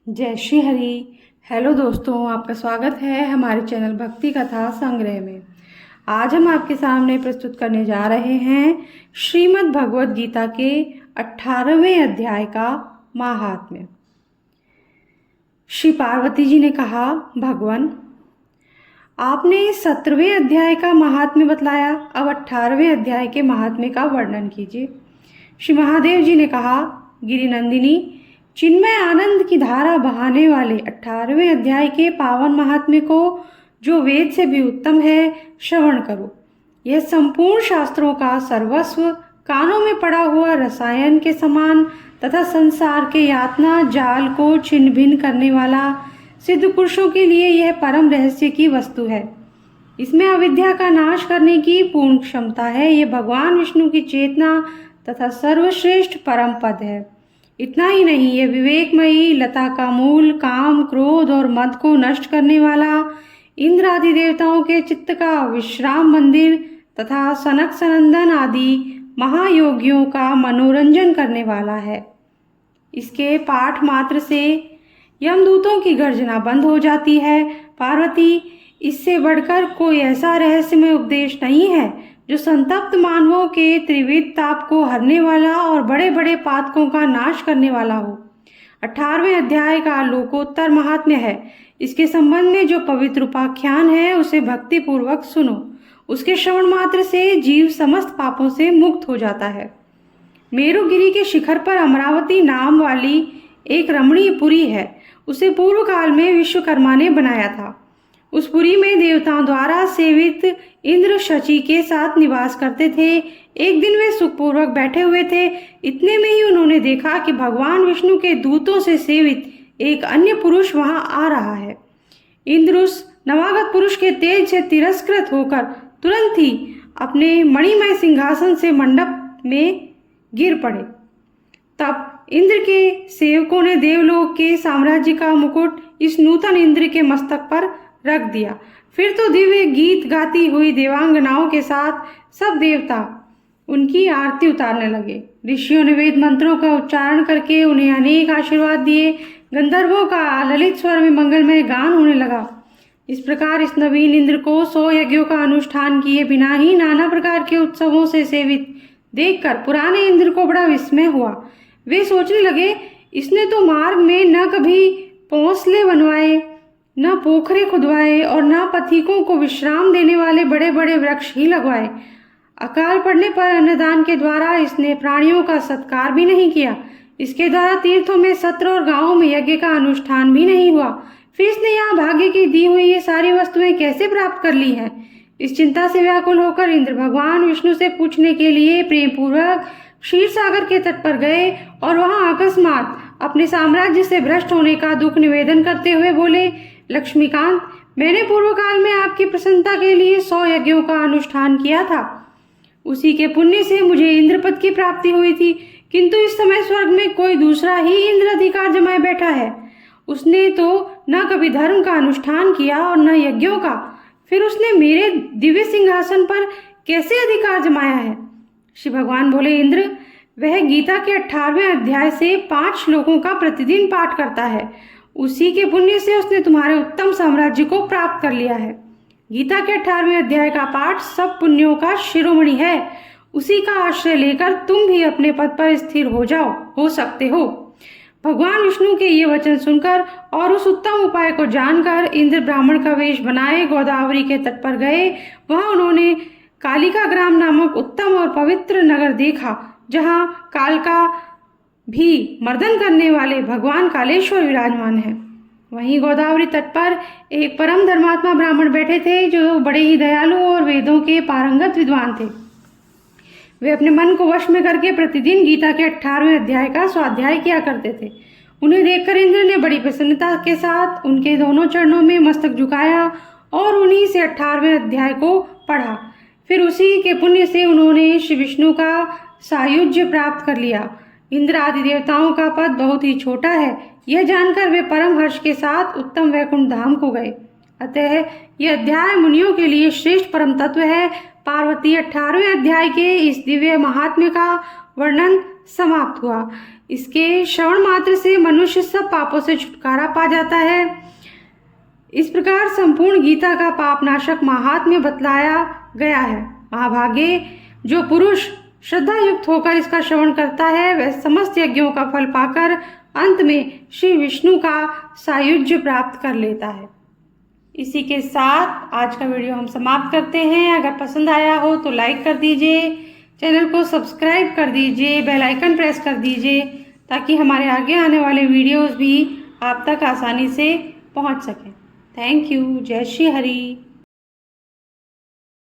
जय श्री हरि। हेलो दोस्तों, आपका स्वागत है हमारे चैनल भक्ति कथा संग्रह में। आज हम आपके सामने प्रस्तुत करने जा रहे हैं श्रीमद् भगवद गीता के 18वें अध्याय का महात्म्य। श्री पार्वती जी ने कहा, भगवान आपने 17वें अध्याय का महात्म्य बतलाया, अब 18वें अध्याय के महात्म्य का वर्णन कीजिए। श्री महादेव जी ने कहा, गिरिनंदिनी, चिन्मय आनंद की धारा बहाने वाले 18वें अध्याय के पावन महात्म्य को, जो वेद से भी उत्तम है, श्रवण करो। यह संपूर्ण शास्त्रों का सर्वस्व, कानों में पड़ा हुआ रसायन के समान तथा संसार के यातना जाल को छिन्न भिन्न करने वाला, सिद्ध पुरुषों के लिए यह परम रहस्य की वस्तु है। इसमें अविद्या का नाश करने की पूर्ण क्षमता है। यह भगवान विष्णु की चेतना तथा सर्वश्रेष्ठ परम पद है। इतना ही नहीं, यह विवेकमयी लता का मूल, काम, क्रोध और मद को नष्ट करने वाला, इंद्र आदि देवताओं के चित्त का विश्राम मंदिर तथा सनक सनंदन आदि महायोगियों का मनोरंजन करने वाला है। इसके पाठ मात्र से यमदूतों की गर्जना बंद हो जाती है। पार्वती, इससे बढ़कर कोई ऐसा रहस्यमय उपदेश नहीं है जो संतप्त मानवों के त्रिविध ताप को हरने वाला और बड़े बड़े पातकों का नाश करने वाला हो। 18वें अध्याय का लोकोत्तर महात्म्य है। इसके संबंध में जो पवित्र उपाख्यान है, उसे भक्ति पूर्वक सुनो। उसके श्रवण मात्र से जीव समस्त पापों से मुक्त हो जाता है। मेरुगिरी के शिखर पर अमरावती नाम वाली एक रमणीय पुरी है। उसे पूर्व काल में विश्वकर्मा ने बनाया था। उस पुरी में देवताओं द्वारा सेवित इंद्र शची के साथ निवास करते थे। एक दिन वे सुखपूर्वक बैठे हुए थे। इतने में ही उन्होंने देखा कि भगवान विष्णु के दूतों से सेवित एक अन्य पुरुष वहां आ रहा है। इंद्र उस नवागत पुरुष के तेज से तिरस्कृत होकर तुरंत ही अपने मणिमय सिंहासन से मंडप में गिर पड़े। तब इंद्र के सेवकों ने देवलोक के साम्राज्य का मुकुट इस नूतन इंद्र के मस्तक पर रख दिया। फिर तो दिव्य गीत गाती हुई देवांगनाओं के साथ सब देवता उनकी आरती उतारने लगे। ऋषियों ने वेद मंत्रों का उच्चारण करके उन्हें अनेक आशीर्वाद दिए। गंधर्वों का ललित स्वर में मंगलमय गान होने लगा। इस प्रकार इस नवीन इंद्र को 100 यज्ञों का अनुष्ठान किए बिना ही नाना प्रकार के उत्सवों से सेवित देखकर पुराने इंद्र को बड़ा विस्मय हुआ। वे सोचने लगे, इसने तो मार्ग में न कभी पौंसले बनवाए, न पोखरे खुदवाए और न पथिकों को विश्राम देने वाले बड़े बड़े वृक्ष ही लगवाए। अकाल पड़ने पर अन्नदान के द्वारा इसने प्राणियों का सत्कार भी नहीं किया। इसके द्वारा तीर्थों में सत्र और गांवों में यज्ञ का अनुष्ठान भी नहीं हुआ। फिर इसने यहाँ भाग्य की दी हुई ये सारी वस्तुएं कैसे प्राप्त कर ली हैं? इस चिंता से व्याकुल होकर इंद्र भगवान विष्णु से पूछने के लिए प्रेम पूर्वक क्षीर सागर के तट पर गए और वहां अकस्मात अपने साम्राज्य से भ्रष्ट होने का दुख निवेदन करते हुए बोले, लक्ष्मीकांत, मैंने पूर्व काल में आपकी प्रसन्नता के लिए 100 यज्ञों का अनुष्ठान किया था। उसी के पुण्य से मुझे इंद्रपद की प्राप्ति हुई थी, किंतु इस समय स्वर्ग में कोई दूसरा ही इंद्र अधिकार जमाए बैठा है। उसने तो न कभी धर्म का अनुष्ठान किया और न यज्ञों का, फिर उसने मेरे दिव्य सिंहासन पर कैसे अधिकार जमाया है? श्री भगवान बोले, इंद्र, वह गीता के 18वें अध्याय से 5 श्लोकों का प्रतिदिन पाठ करता है। उसी के पुण्य से उसने तुम्हारे उत्तम साम्राज्य को प्राप्त कर लिया है। गीता के 18वें अध्याय का पाठ सब पुण्यों का शिरोमणि है। उसी का आश्रय लेकर तुम भी अपने पद पर स्थिर हो सकते हो। भगवान विष्णु के ये वचन सुनकर और उस उत्तम उपाय को जानकर इंद्र ब्राह्मण का वेश बनाए गोदावरी के तट पर गए। वहां उन्होंने कालिका ग्राम नामक उत्तम और पवित्र नगर देखा, जहां कालका भी मर्दन करने वाले भगवान कालेश्वर विराजमान है। वहीं गोदावरी तट पर एक परम धर्मात्मा ब्राह्मण बैठे थे, जो बड़े ही दयालु और वेदों के पारंगत विद्वान थे। वे अपने मन को वश में करके प्रतिदिन गीता के 18वें अध्याय का स्वाध्याय किया करते थे। उन्हें देखकर इंद्र ने बड़ी प्रसन्नता के साथ उनके दोनों चरणों में मस्तक झुकाया और उन्हीं से 18वें अध्याय को पढ़ा। फिर उसी के पुण्य से उन्होंने श्री विष्णु का सायुज्य प्राप्त कर लिया। इंद्र आदि देवताओं का पद बहुत ही छोटा है, यह जानकर वे परम हर्ष के साथ उत्तम वैकुंठ धाम को गए। अतः यह अध्याय मुनियों के लिए श्रेष्ठ परम तत्व है। पार्वती 18वें अध्याय के इस दिव्य महात्म्य का वर्णन समाप्त हुआ। इसके श्रवण मात्र से मनुष्य सब पापों से छुटकारा पा जाता है। इस प्रकार संपूर्ण गीता का पापनाशक महात्म्य बतलाया गया है। महाभागे, जो पुरुष श्रद्धा युक्त होकर इसका श्रवण करता है वह समस्त यज्ञों का फल पाकर अंत में श्री विष्णु का सायुज्य प्राप्त कर लेता है। इसी के साथ आज का वीडियो हम समाप्त करते हैं। अगर पसंद आया हो तो लाइक कर दीजिए, चैनल को सब्सक्राइब कर दीजिए, बेल आइकन प्रेस कर दीजिए ताकि हमारे आगे आने वाले वीडियोस भी आप तक आसानी से पहुंच सकें। Thank you. जय श्री हरि।